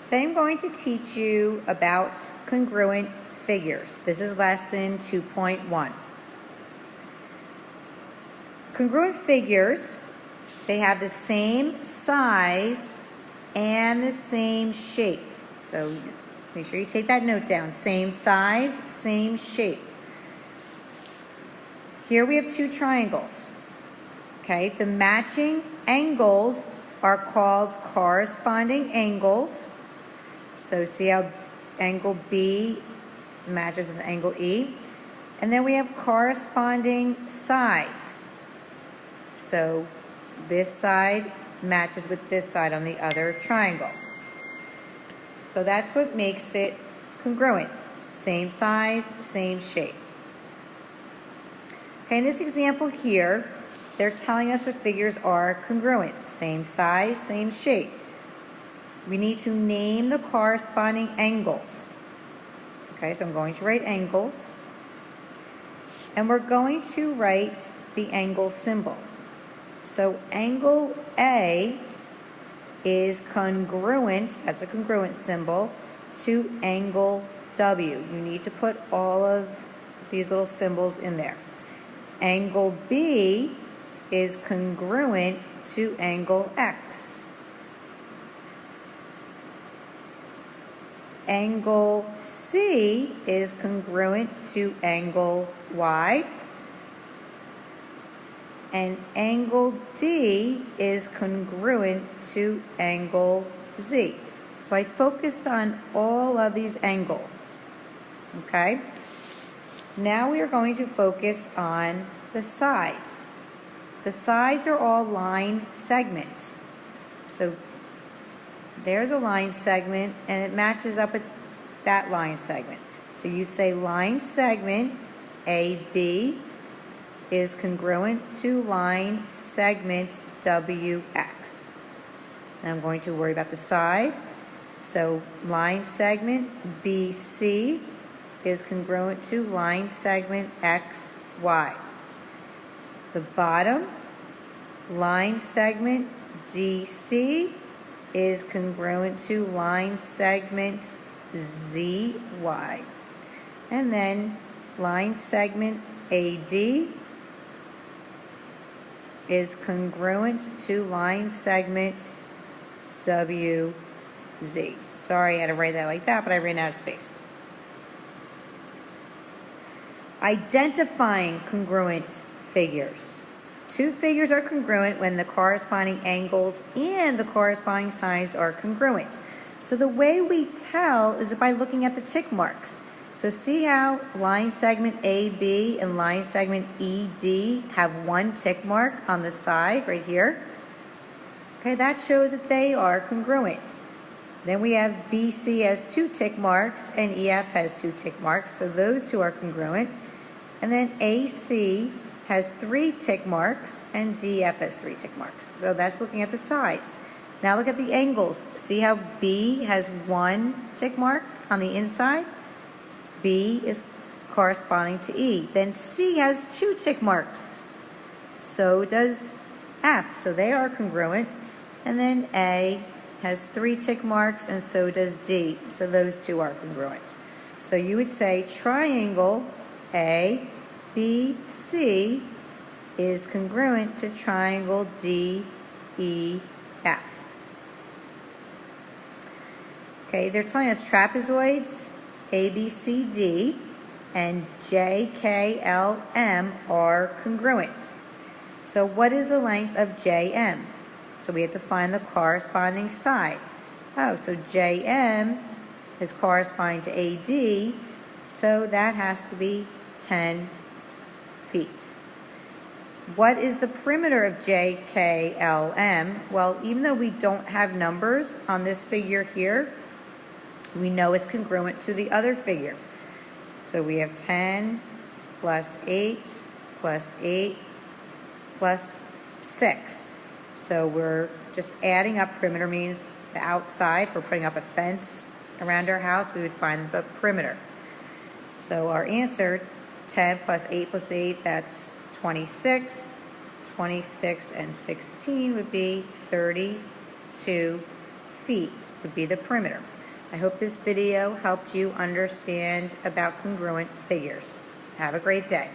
Today I'm going to teach you about congruent figures. This is lesson 2.1. Congruent figures, they have the same size and the same shape. So make sure you take that note down. Same size, same shape. Here we have two triangles. Okay, the matching angles are called corresponding angles. So see how angle B matches with angle E? And then we have corresponding sides. So this side matches with this side on the other triangle. So that's what makes it congruent. Same size, same shape. Okay, in this example here, they're telling us the figures are congruent. Same size, same shape. We need to name the corresponding angles. Okay, so I'm going to write angles. And we're going to write the angle symbol. So angle A is congruent, that's a congruent symbol, to angle W. You need to put all of these little symbols in there. Angle B is congruent to angle X. Angle C is congruent to angle Y. And angle D is congruent to angle Z. So I focused on all of these angles. Okay? Now we are going to focus on the sides. The sides are all line segments. So there's a line segment and it matches up with that line segment. So you'd say line segment AB is congruent to line segment WX. And I'm going to worry about the side. So line segment BC is congruent to line segment XY. The bottom line segment DC is congruent to line segment ZY. And then line segment AD is congruent to line segment WZ. Sorry I had to write that like that, but I ran out of space. Identifying congruent figures. Two figures are congruent when the corresponding angles and the corresponding sides are congruent. So the way we tell is by looking at the tick marks. So see how line segment AB and line segment ED have one tick mark on the side right here? Okay, that shows that they are congruent. Then we have BC has two tick marks and EF has two tick marks, so those two are congruent. And then AC has three tick marks and DF has three tick marks. So that's looking at the sides. Now look at the angles. See how B has one tick mark on the inside? B is corresponding to E. Then C has two tick marks. So does F. So they are congruent. And then A has three tick marks and so does D. So those two are congruent. So you would say triangle A, B, C is congruent to triangle D, E, F. Okay, they're telling us trapezoids ABCD and JKLM are congruent. So what is the length of JM? So we have to find the corresponding side. Oh, so JM is corresponding to AD, so that has to be 10 feet. What is the perimeter of JKLM? Well, even though we don't have numbers on this figure here, we know it's congruent to the other figure. So we have 10 plus 8 plus 8 plus 6. So we're just adding up. Perimeter means the outside. If we're putting up a fence around our house, we would find the perimeter. So our answer, 10 plus 8 plus 8, that's 26. 26 and 16 would be 32 feet would be the perimeter. I hope this video helped you understand about congruent figures. Have a great day.